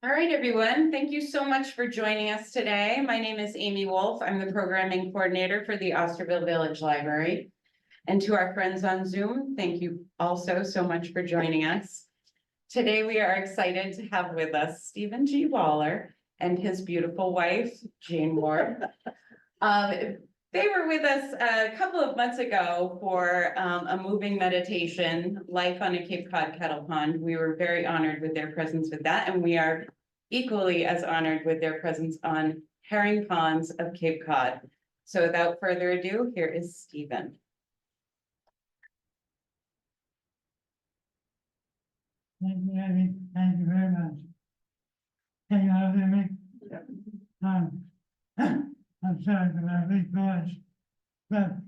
All right, everyone. Thank you so much for joining us today. My name is Amy Wolf. I'm the programming coordinator for the Osterville Village Library. And to our friends on Zoom, thank you also so much for joining us. Today, we are excited to have with us Stephen G. Waller and his beautiful wife, Jane Ward. They were with us a couple of months ago for a moving meditation, Life on a Cape Cod Kettle Pond. We were very honored with their presence with that, and we are equally as honored with their presence on herring ponds of Cape Cod. So without further ado, here is Stephen. Thank you, Amy. Thank you very much. Can you all hear me? I'm sorry for my weak voice, but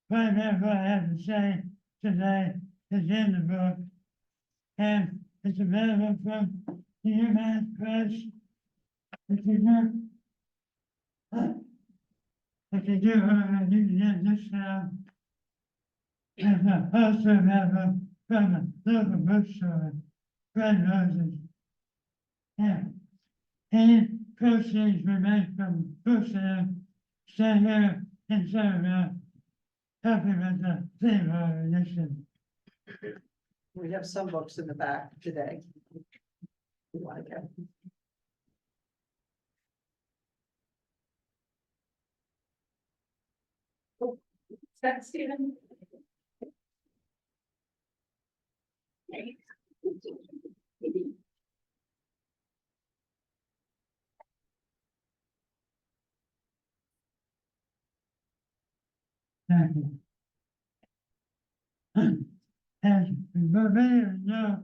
whatever I have to say today is in the book, and it's available from the UMass Press. If you do, you can get this and also available from the local bookstore, Red Roses. Yeah. Any proceeds we make from book sales stay here in Ostervile, helping with the Seawater initiative. We have some books in the back today. You want to go? Is that Stephen? Thank you. As many of you know,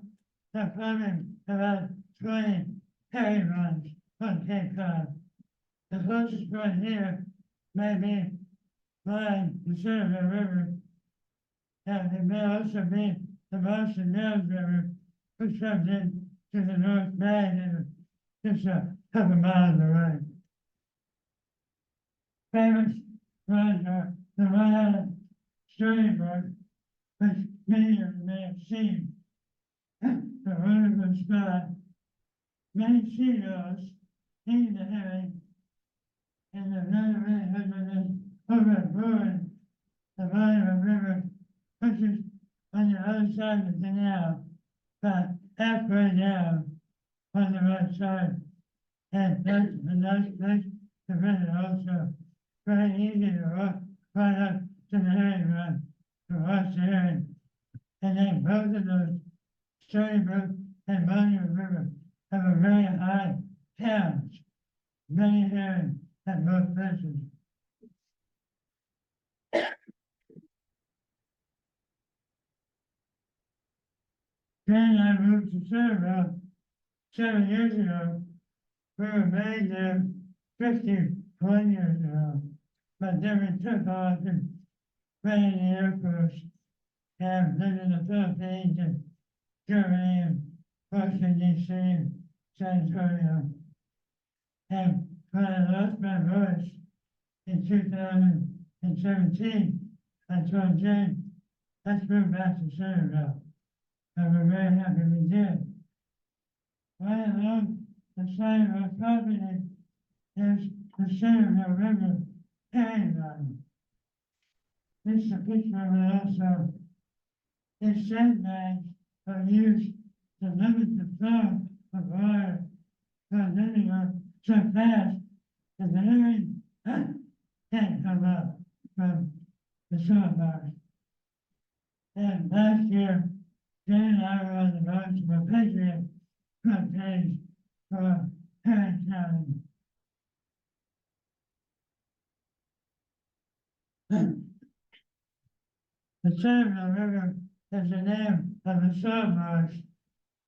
the farming about 20 herring runs on Cape Cod. The closest one here may be flying the Ostervile River, and it may also be the Boston Mills River, which comes in to the North Bank and just a couple miles away. Famous runs are the One Storybook, which many of you may have seen. The wonderful spot. Many seagulls eat the herring, and the very husband over at Bruin, the Volume River, which is on the other side of the canal, about halfway down on the right side. And that's a nice place to visit also. Very easy to walk right up to the herring run to watch the herring. And then both of those, Storybook and Volume River, have a very high towns. Many herring at both places. Then I moved to Ostervile 7 years ago. We were made there 51 years ago. But then we took off and ran in the Air Force and lived in the Philippines and Germany and Washington, D.C. and San Antonio. And when I lost my voice in 2017, I told Jane, let's move back to Ostervile. And we're very happy we did. Right along the side of our property is the Ostervile River herring run. This is a picture of it also. These sandbags are used to limit the flow of water, because then they go so fast that the herring can't come up from the sandbags. And last year, Jane and I were on the road to a Patriot front page for herring counting. The Ostervile River is the name of the salt marsh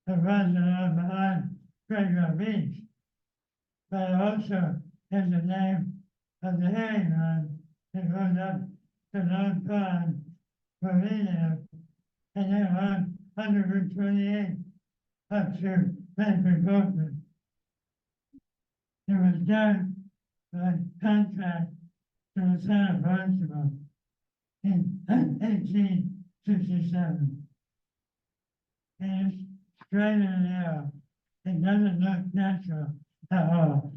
that runs along behind Graveyard Beach, but it also is the name of the herring run that goes up to Long Pond where we live, and then on 128 up to Bedford Oakland. It was done by contract to the town of Barnstable in 1867. And it's straight in the air. It doesn't look natural at all.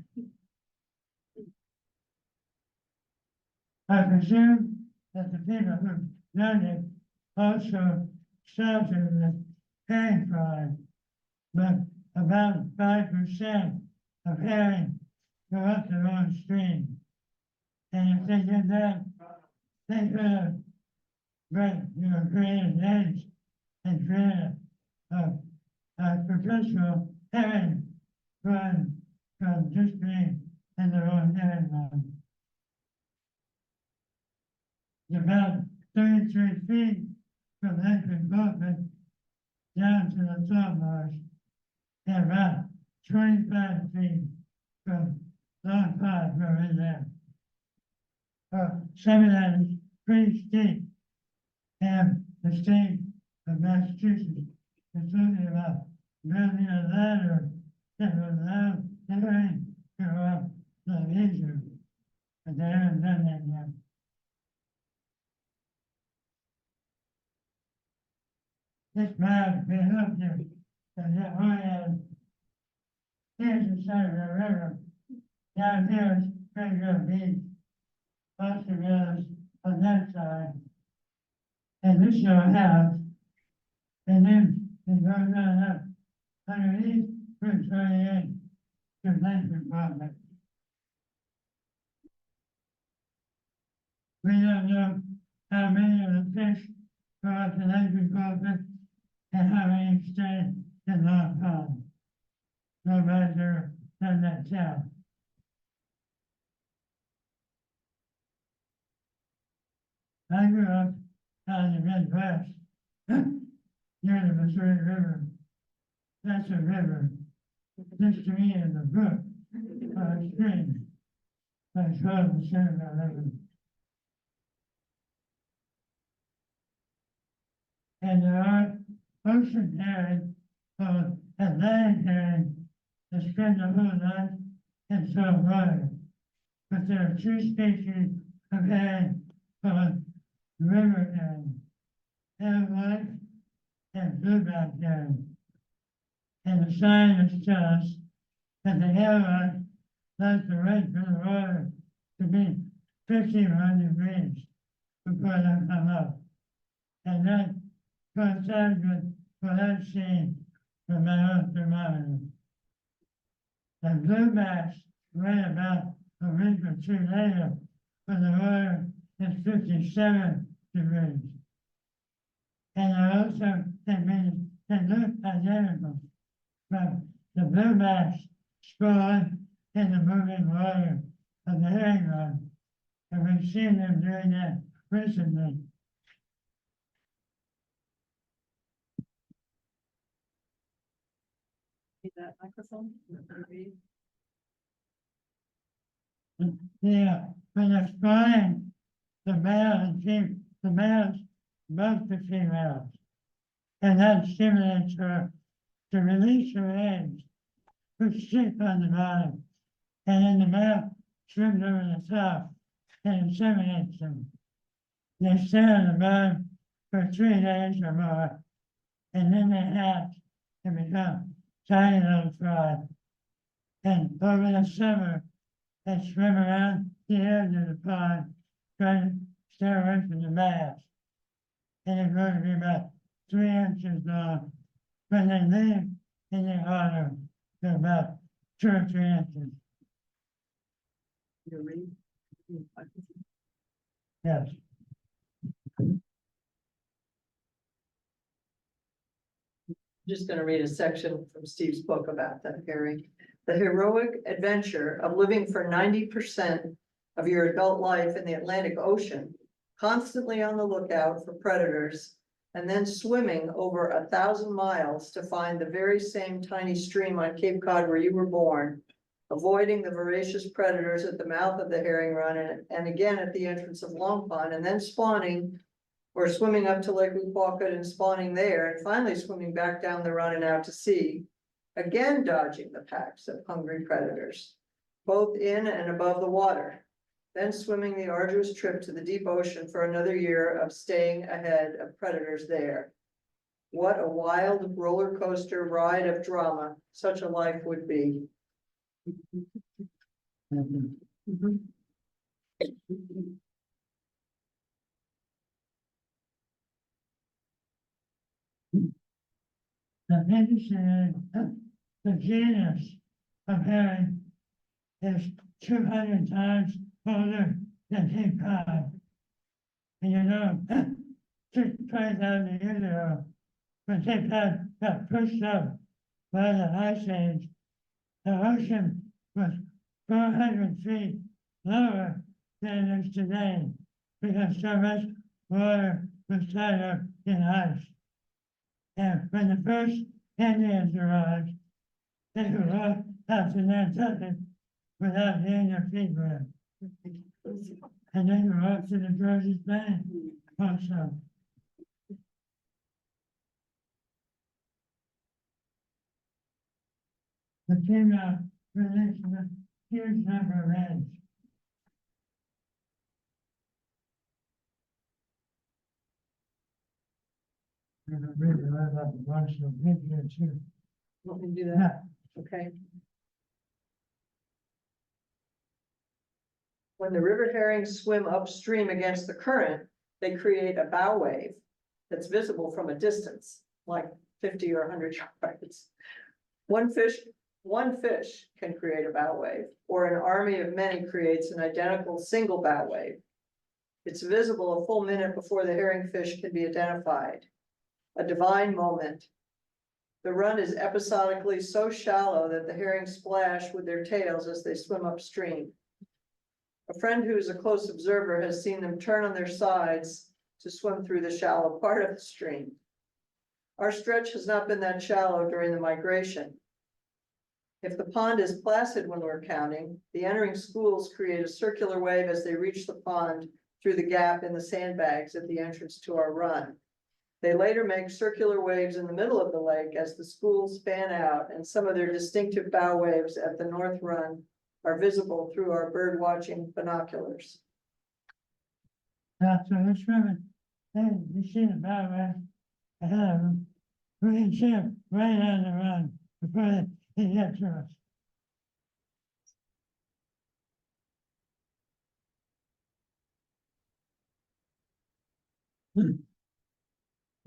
I presume that the people who done it also started with herring fry, but about 5% of herring go up the wrong stream. And if they did that, they could have, created eggs and created a professional herring run from just being in the wrong herring run. It's about 33 feet from Lake Embankment down to the salt marsh, and about 25 feet from Long Pond where we live. Some of that is pretty steep, and the state of Massachusetts is talking about building a ladder that will allow the rain to go up the easier, but they haven't done that yet. This map may help you, and that way, here's the side of the river. Down here is Springfield Beach. Osterville is on that side. And this is your house. And then it goes on up underneath Route 28 to Lake Department. We don't know how many of the fish go up to Lake Department and how many stay in Long Pond. Nobody's ever done that count. I grew up out in the Midwest, near the Missouri River. That's a river. This to me is a brook, or a stream. That's called the Ostervile River. And there are ocean herring, or Atlantic herring, that spend their whole life in salt water. But there are two species of herring called river herring, alewife and blueback herring. And the scientists tell us that the alewife likes to wait for the water to be 1,500 degrees before they come up. And that coincides with what I've seen from my own thermometer. The bluebacks wait about a week or two later when the water is 57 degrees. And I also, they look identical, but the bluebacks spawn in the moving water of the herring run. And we've seen them doing that recently. Need that microphone? Yeah, when they're spawning, the males bump the females. And that stimulates her to release her eggs, which stick on the bottom. And then the male swims over the top and inseminates them. They stay on the bottom for 3 days or more, and then they hatch and become tiny little fry. And over the summer, they swim around the edge of the pond, trying to stay away from the bass. And they're going to be about 3 inches long. When they leave in the autumn, they're about 2 or 3 inches. You read? Yes. Just gonna read a section from Steve's book about that herring. The heroic adventure of living for 90% of your adult life in the Atlantic Ocean, constantly on the lookout for predators, and then swimming over 1,000 miles to find the very same tiny stream on Cape Cod where you were born, avoiding the voracious predators at the mouth of the herring run and again at the entrance of Long Pond, and then spawning or swimming up to Lake Weequahic and spawning there, and finally swimming back down the run and out to sea, again dodging the packs of hungry predators, both in and above the water, then swimming the arduous trip to the deep ocean for another year of staying ahead of predators there. What a wild roller coaster ride of drama such a life would be. The interesting, the genus of herring is 200 times older than Cape Cod. And you know, 20,000 years ago, when Cape Cod got pushed up by the ice age, the ocean was 400 feet lower than it is today because so much water was tied up in ice. And when the first Indians arrived, they could walk out to Nantucket without getting their feet wet. And they could walk to the Georges Bank also. The female released a huge number of eggs. I'm gonna read the rest of the bunch of here too. Want me to do Yeah. that? Okay. When the river herrings swim upstream against the current, they create a bow wave that's visible from a distance, like 50 or 100 yards. One fish can create a bow wave, or an army of many creates an identical single bow wave. It's visible a full minute before the herring fish can be identified. A divine moment. The run is episodically so shallow that the herrings splash with their tails as they swim upstream. A friend who is a close observer has seen them turn on their sides to swim through the shallow part of the stream. Our stretch has not been that shallow during the migration. If the pond is placid when we're counting, the entering schools create a circular wave as they reach the pond through the gap in the sandbags at the entrance to our run. They later make circular waves in the middle of the lake as the schools fan out, and some of their distinctive bow waves at the north run are visible through our bird watching binoculars. After the swimming, and you see the bow wave ahead of them. We can see them right on the run before they get to us.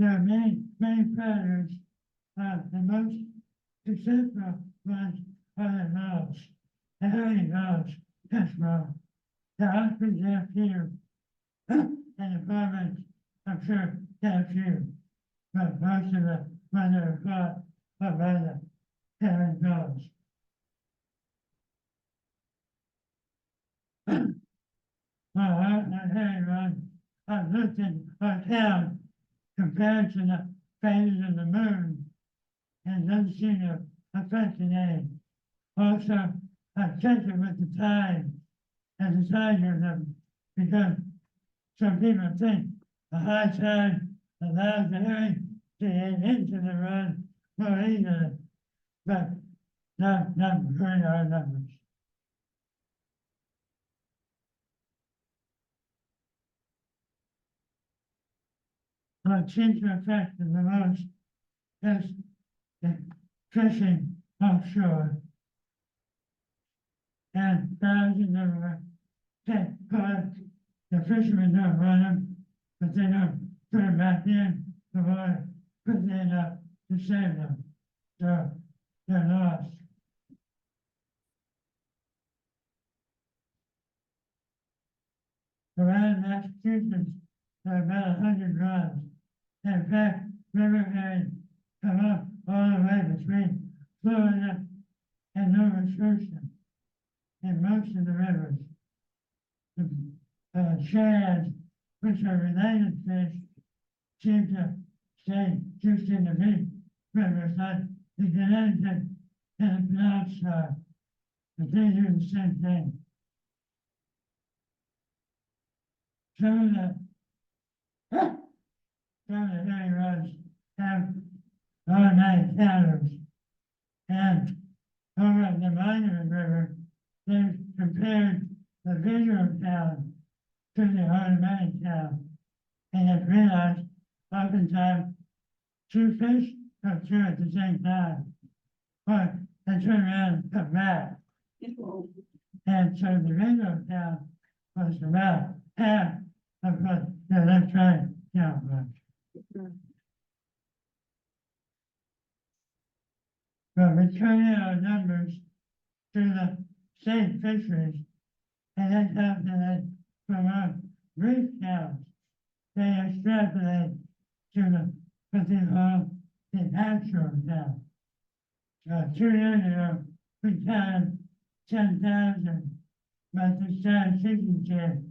There are many predators. The most successful ones are the gulls. The hairy gulls, as well. The ostrich have few, and the farmers, I'm sure, have few. But most of the ones that are caught are by the hairy gulls. The hairy ones, I've looked in our town compared to the phases of the moon, and doesn't seem to affect the name. Also, I've checked it with the tide, and the tide goes up, because some people think a high tide allows the herring to get into the run more easily, but not very our numbers. What seems to affect them the most is the fishing offshore. And thousands of get caught, the fishermen don't run them, but they don't put them back in the water quickly enough to save them. So they're lost. Around Massachusetts, there are about 100 runs. In fact, river herring come up all the way between Florida and Nova Scotia in most of the rivers. The shads, which are related fish, seem to stay just in the big rivers like the Connecticut and the Penobscot, but they do the same thing. Some of the herring rods have automatic counters, and over at the Monument River, they compared the visual count to the automatic count, and have realized oftentimes two fish go through at the same time. But they turn around and come back. And so the radio sound was about half of what the electronic sound was. But we turn in our numbers to the state fisheries, and then calculate from our reef counts. They extrapolate to the, what they call the actual count. 2 years ago, we counted 10,000, but the statistician said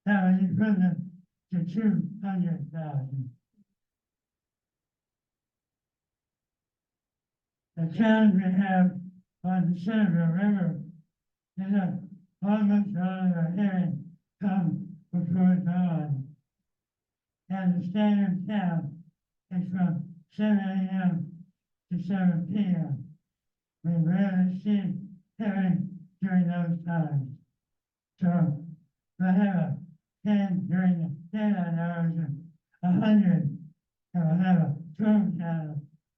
that was equivalent to 200,000. The challenge we have on the Ostervile River is that almost all of our herring come before dawn. And the standard count is from 7 a.m. to 7 p.m. We rarely see herring during those times. So we have a 10 during the daylight hours and 100, and we'll have a total count of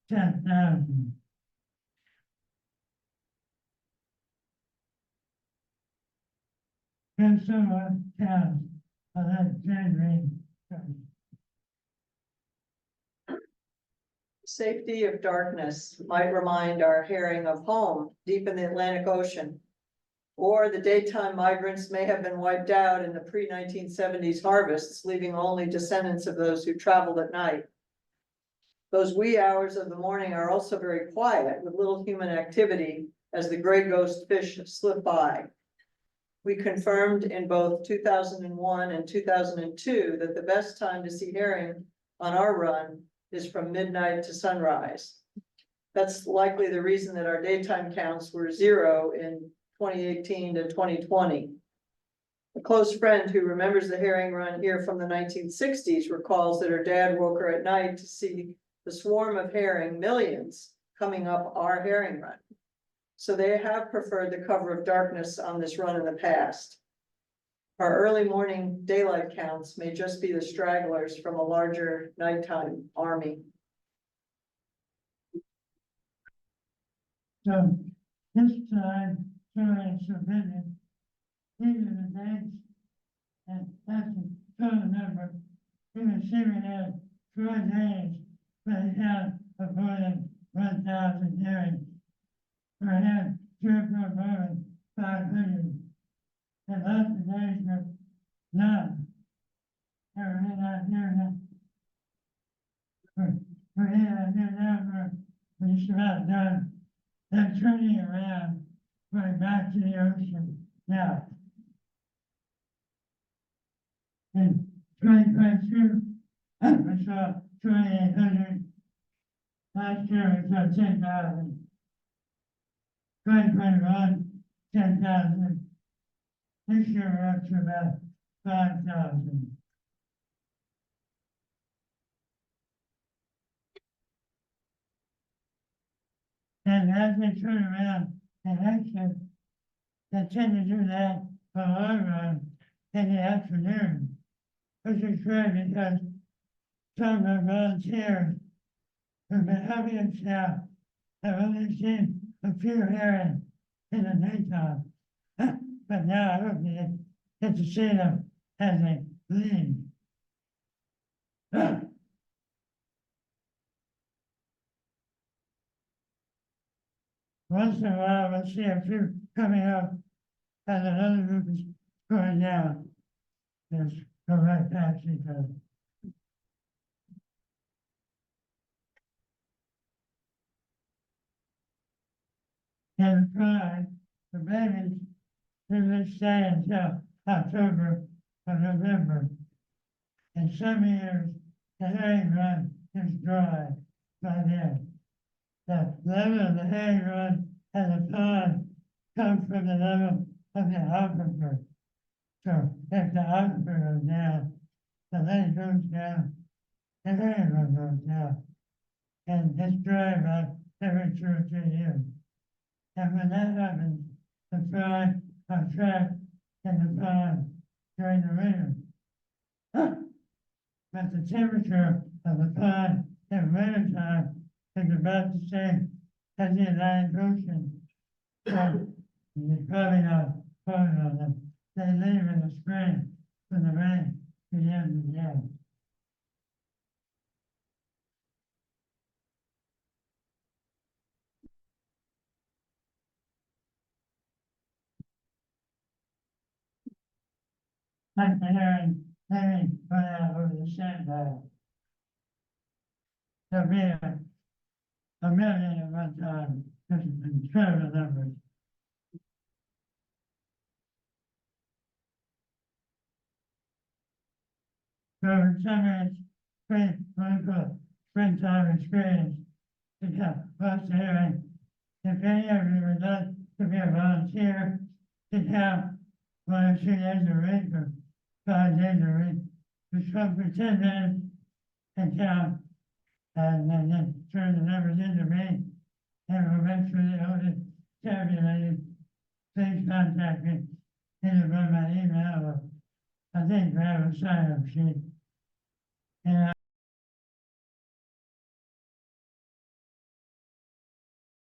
10,000. And so counts of that generating. Safety of darkness might remind our herring of home deep in the Atlantic Ocean. Or the daytime migrants may have been wiped out in the pre-1970s harvests, leaving only descendants of those who traveled at night. Those wee hours of the morning are also very quiet, with little human activity as the gray ghost fish slip by. We confirmed in both 2001 and 2002 that the best time to see herring on our run is from midnight to sunrise. That's likely the reason that our daytime counts were 0 in 2018 to 2020. A close friend who remembers the herring run here from the 1960s recalls that her dad woke her at night to see the swarm of herring, millions, coming up our herring run. So they have preferred the cover of darkness on this run in the past. Our early morning daylight counts may just be the stragglers from a larger nighttime army. So this time, showing submitted even the dates, and that's the total number. You can see we have 4 days where we have more than 1,000 hearings. We have 2 or 4 more than 500. And lots of days with none. And we're not here now. We're here now, we're just about done. They're turning around, going back to the ocean now. In 2022, we saw 2,800. Last year we saw 10,000. 2021, 10,000. This year we're up to about 5,000. And as they turn around and exit, they tend to do that for our run in the afternoon, which is great because some of our volunteers who've been helping us now have only seen a few herring in the daytime. But now I hope you get to see them as they leave. Once in a while, we'll see a few coming up, and another group is going down. Just go right past each other. And the babies usually stay until October or November. In some years, the herring run is dry by then. The level of the herring run and the pond come from the level of the aquifer. So if the aquifer goes down, the lake goes down, the herring run goes down. And it's dry about every 2 or 3 years. And when that happens, the fry are trapped in the pond during the winter. But the temperature of the pond in winter time is about the same as the Atlantic Ocean. So you probably not quoted on them. They leave in the spring when the rain begins again. I'm hearing maybe put out over the sandbar. There'll be a million at one time, just in terms of numbers. So in some ways, springtime experience, to have lots of hearing. If any of you would like to be a volunteer, to have 1 or 2 days a week or 5 days a week, just come for 10 minutes and count, and then turn the numbers into me, and we'll make sure they all get tabulated. Please contact me either by my email or I think I have a sign-up sheet. And